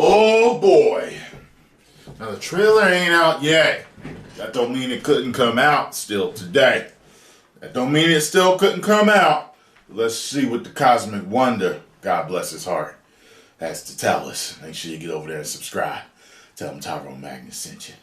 Oh boy. Now the trailer ain't out yet. That don't mean it couldn't come out still today. That don't mean it still couldn't come out. Let's see what the Cosmic Wonder, God bless his heart, has to tell us. Make sure you get over there and subscribe. Tell him Tyrone Magnus sent you.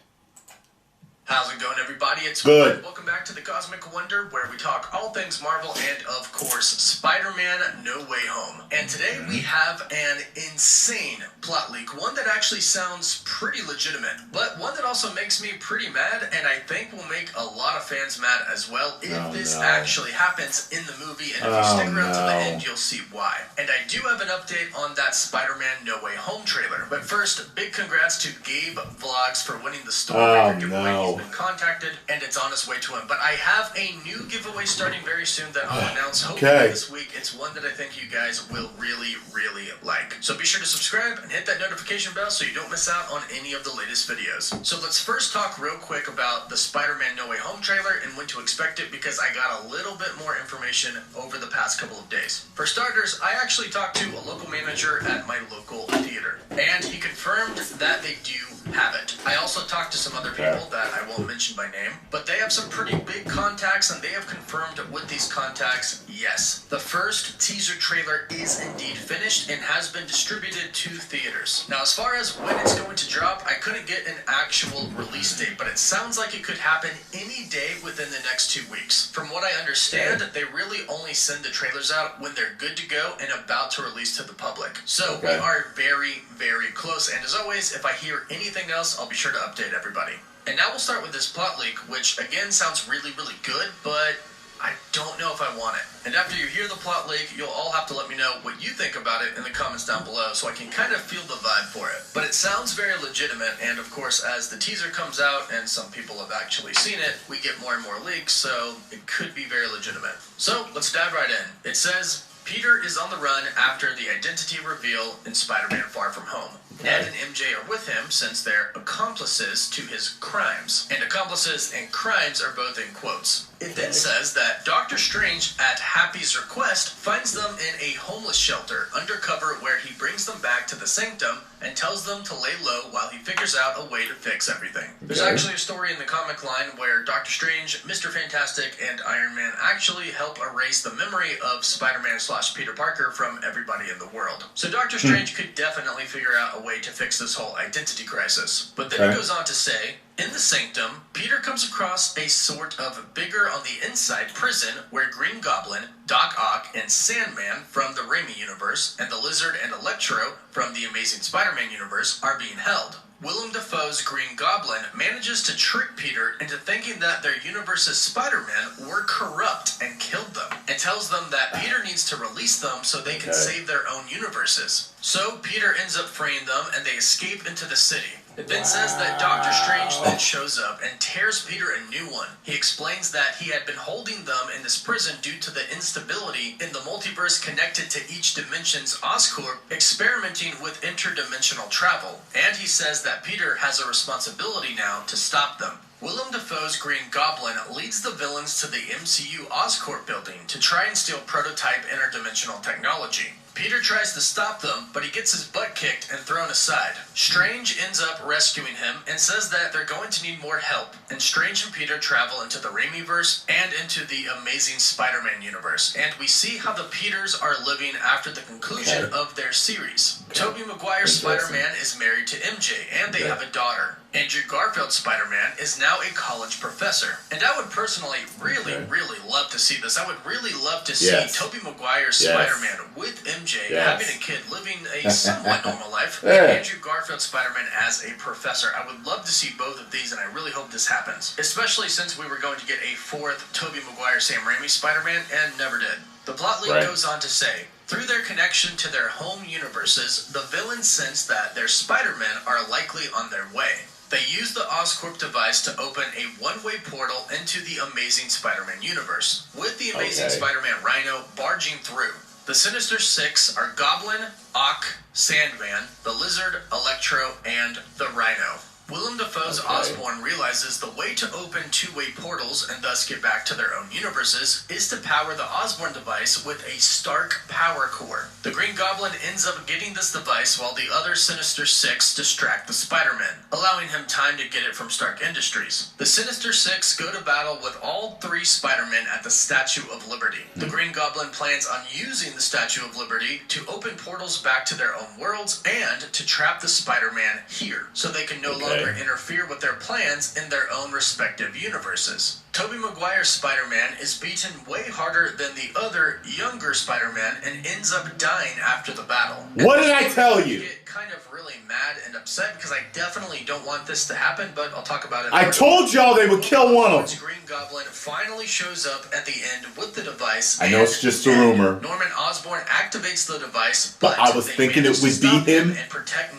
How's it going, everybody? It's good. Welcome back to the Cosmic Wonder, where we talk all things Marvel and, of course, Spider-Man No Way Home. And today we have an insane plot leak, one that actually sounds pretty legitimate, but one that also makes me pretty mad, and I think will make a lot of fans mad as well if this actually happens in the movie. And if you stick around to the end, you'll see why. And I do have an update on that Spider-Man No Way Home trailer. But first, big congrats to Gabe Vlogs for winning the Stormbreaker giveaway. He's been contacted, and it's on its way to him. But I have a new giveaway starting very soon that I'll announce hopefully this week. It's one that I think you guys will really, really like. So be sure to subscribe and hit that notification bell so you don't miss out on any of the latest videos. So let's first talk real quick about the Spider-Man No Way Home trailer and when to expect it, because I got a little bit more information over the past couple of days. For starters, I actually talked to a local manager at my local theater, and he confirmed that they do have it. I also talked to some other people that I won't mention by name, but they have some pretty big contacts, and they have confirmed with these contacts, yes, the first teaser trailer is indeed finished and has been distributed to theaters. Now, as far as when it's going to drop, I couldn't get an actual release date, but it sounds like it could happen any day within the next 2 weeks. From what I understand, they really only send the trailers out when they're good to go and about to release to the public. So we are very, very close, and as always, if I hear anything else, I'll be sure to update everybody. And now we'll start with this plot leak, which again sounds really, really good, but I don't know if I want it. And after you hear the plot leak, you'll all have to let me know what you think about it in the comments down below so I can kind of feel the vibe for it. But it sounds very legitimate, and of course, as the teaser comes out and some people have actually seen it, we get more and more leaks, so it could be very legitimate. So let's dive right in. It says, Peter is on the run after the identity reveal in Spider-Man Far From Home. Ned and MJ are with him since they're accomplices to his crimes. And accomplices and crimes are both in quotes. It then says that Doctor Strange, at Happy's request, finds them in a homeless shelter undercover, where he brings them back to the Sanctum and tells them to lay low while he figures out a way to fix everything. There's actually a story in the comic line where Doctor Strange, Mr. Fantastic, and Iron Man actually help erase the memory of Spider-Man / Peter Parker from everybody in the world. So Doctor Strange could definitely figure out a way to fix this whole identity crisis. But then it goes on to say, in the Sanctum, Peter comes across a sort of bigger on the inside prison where Green Goblin, Doc Ock, and Sandman from the Raimi universe, and the Lizard and Electro from the Amazing Spider-Man universe are being held. Willem Dafoe's Green Goblin manages to trick Peter into thinking that their universe's Spider-Man were corrupt and killed them, and tells them that Peter needs to release them so they can save their own universes. So Peter ends up freeing them, and they escape into the city. It then says that Doctor Strange then shows up and tears Peter a new one. He explains that he had been holding them in this prison due to the instability in the multiverse connected to each dimension's Oscorp experimenting with interdimensional travel. And he says that Peter has a responsibility now to stop them. Willem Dafoe's Green Goblin leads the villains to the MCU Oscorp building to try and steal prototype interdimensional technology. Peter tries to stop them, but he gets his butt kicked and thrown aside. Strange ends up rescuing him and says that they're going to need more help, and Strange and Peter travel into the Raimiverse and into the Amazing Spider-Man universe, and we see how the Peters are living after the conclusion of their series. Tobey Maguire's Spider-Man is married to MJ, and they have a daughter. Andrew Garfield's Spider-Man is now a college professor. And I would personally really, really love to see this. I would really love to see Tobey Maguire's Spider-Man with MJ having a kid, living a somewhat normal life, and Andrew Garfield's Spider-Man as a professor. I would love to see both of these, and I really hope this happens. Especially since we were going to get a fourth Tobey Maguire Sam Raimi Spider-Man, and never did. The plot leak goes on to say, through their connection to their home universes, the villains sense that their Spider-Men are likely on their way. They use the Oscorp device to open a one-way portal into the Amazing Spider-Man universe, with the Amazing Spider-Man Rhino barging through. The Sinister Six are Goblin, Ock, Sandman, the Lizard, Electro, and the Rhino. Willem Dafoe's Osborn realizes the way to open two-way portals and thus get back to their own universes is to power the Osborn device with a Stark power core. The Green Goblin ends up getting this device while the other Sinister Six distract the Spider-Man, allowing him time to get it from Stark Industries. The Sinister Six go to battle with all three Spider-Men at the Statue of Liberty. The Green Goblin plans on using the Statue of Liberty to open portals back to their own worlds and to trap the Spider-Man here, so they can no longer interfere with their plans in their own respective universes. Tobey Maguire's Spider-Man is beaten way harder than the other younger Spider-Man and ends up dying after the battle. What did I tell you? I get kind of really mad and upset because I definitely don't want this to happen, but I'll talk about it. I told y'all they would kill one of them. Green Goblin finally shows up at the end with the device. I know it's just a rumor. Norman Osborn activates the device, but I was thinking it would be him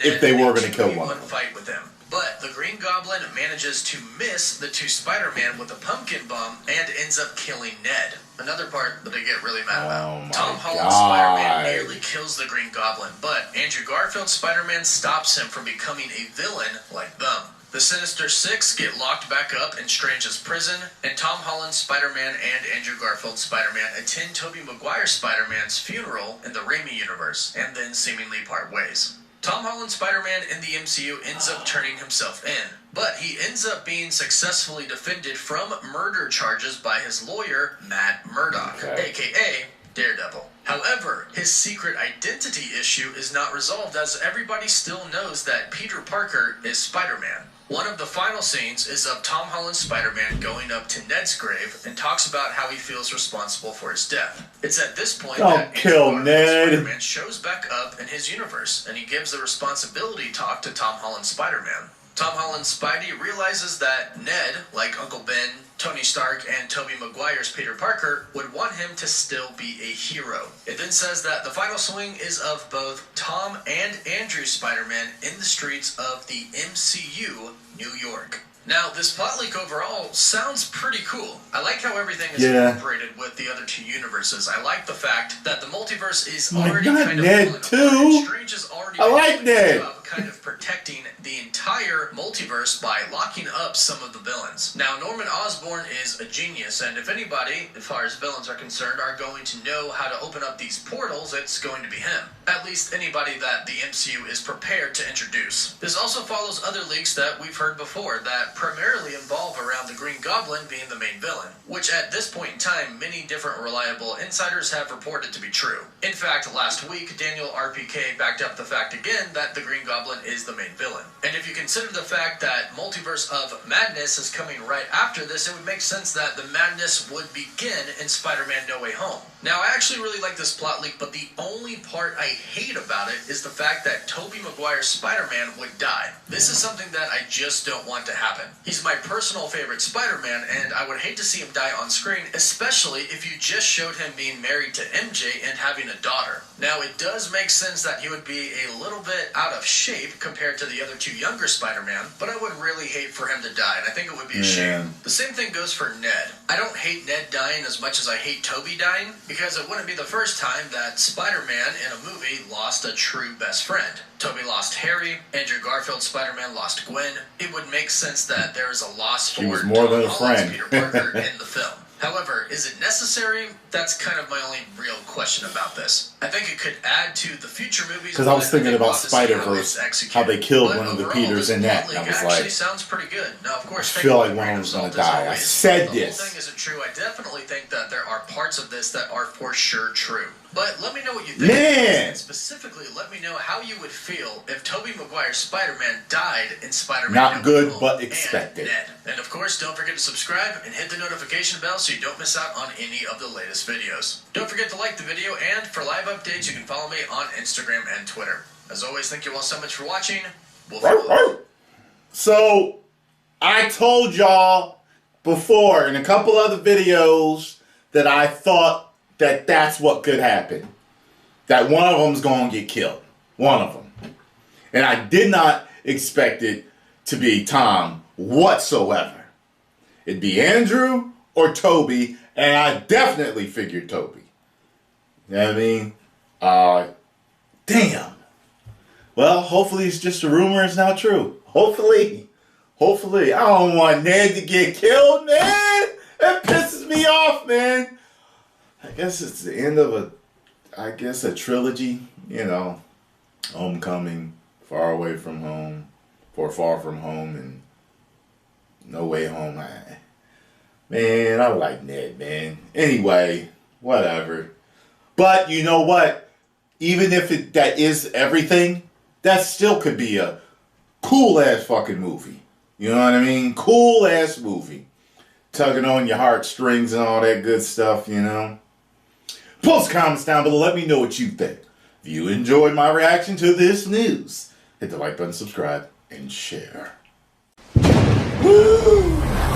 if they were going to kill one. Fight with him. But the Green Goblin manages to miss the two Spider-Man with a pumpkin bomb and ends up killing Ned. Another part that I get really mad about. Tom Holland's Spider-Man nearly kills the Green Goblin, but Andrew Garfield's Spider-Man stops him from becoming a villain like them. The Sinister Six get locked back up in Strange's prison, and Tom Holland's Spider-Man and Andrew Garfield's Spider-Man attend Tobey Maguire's Spider-Man's funeral in the Raimi universe, and then seemingly part ways. Tom Holland's Spider-Man in the MCU ends up turning himself in, but he ends up being successfully defended from murder charges by his lawyer, Matt Murdock, aka Daredevil. However, his secret identity issue is not resolved as everybody still knows that Peter Parker is Spider-Man. One of the final scenes is of Tom Holland's Spider-Man going up to Ned's grave and talks about how he feels responsible for his death. It's at this point that Spider-Man shows back up in his universe, and he gives the responsibility talk to Tom Holland's Spider-Man. Tom Holland's Spidey realizes that Ned, like Uncle Ben, Tony Stark, and Tobey Maguire's Peter Parker, would want him to still be a hero. It then says that the final swing is of both Tom and Andrew's Spider-Man in the streets of the MCU, New York. Now, this plot leak overall sounds pretty cool. I like how everything is incorporated with the other two universes. I like the fact that the multiverse is already kind of Ned too. Strange is already Ned. Kind of protecting the entire multiverse by locking up some of the villains. Now, Norman Osborn is a genius, and if anybody, as far as villains are concerned, are going to know how to open up these portals, it's going to be him. At least anybody that the MCU is prepared to introduce. This also follows other leaks that we've heard before that primarily involve around the Green Goblin being the main villain, which at this point in time, many different reliable insiders have reported to be true. In fact, last week, Daniel RPK backed up the fact again that the Green Goblin is the main villain. And if you consider the fact that Multiverse of Madness is coming right after this, it would make sense that the madness would begin in Spider-Man No Way Home. Now, I actually really like this plot leak, but the only part I hate about it is the fact that Tobey Maguire's Spider-Man would die. This is something that I just don't want to happen. He's my personal favorite Spider-Man, and I would hate to see him die on screen, especially if you just showed him being married to MJ and having a daughter. Now, it does make sense that he would be a little bit out of shape compared to the other two younger Spider-Man, but I would really hate for him to die, and I think it would be a shame. The same thing goes for Ned. I don't hate Ned dying as much as I hate Tobey dying, because it wouldn't be the first time that Spider-Man in a movie lost a true best friend. Tobey lost Harry, Andrew Garfield's Spider-Man lost Gwen. It would make sense that there is a loss for Tom Holland's Peter Parker in the film. However, is it necessary? That's kind of my only real question about this. I think it could add to the future movies. Because I was thinking about Spider-Verse, how they killed one of the Peters in that, and I was like, sounds pretty good. Now, of course, I feel like one of them's going to die. I said this. The whole thing isn't true. I definitely think that there are parts of this that are for sure true. But let me know what you think. And specifically, let me know how you would feel if Tobey Maguire's Spider-Man died in Spider-Man Not good, but expected. And of course, don't forget to subscribe and hit the notification bell so you don't miss out on any of the latest videos. Don't forget to like the video, and for live updates, you can follow me on Instagram and Twitter. As always, thank you all so much for watching. So, I told y'all before in a couple other videos that I thought that that's what could happen. That one of them's going to get killed. One of them. And I did not expect it to be Tom whatsoever. It'd be Andrew or Tobey, and I definitely figured Tobey. You know what I mean? Damn. Well, hopefully it's just a rumor. It's not true. Hopefully. Hopefully, I don't want Ned to get killed, man. That pisses me off, man. I guess it's the end of a trilogy, you know. Homecoming, Far Away from Home, For Far From Home, and No Way Home. Man, I like Ned, man. Anyway, whatever. But you know what? Even if that is everything, that still could be a cool ass fucking movie. You know what I mean? Cool ass movie. Tugging on your heartstrings and all that good stuff, you know? Post comments down below. Let me know what you think. If you enjoyed my reaction to this news, hit the like button, subscribe, and share. Woo!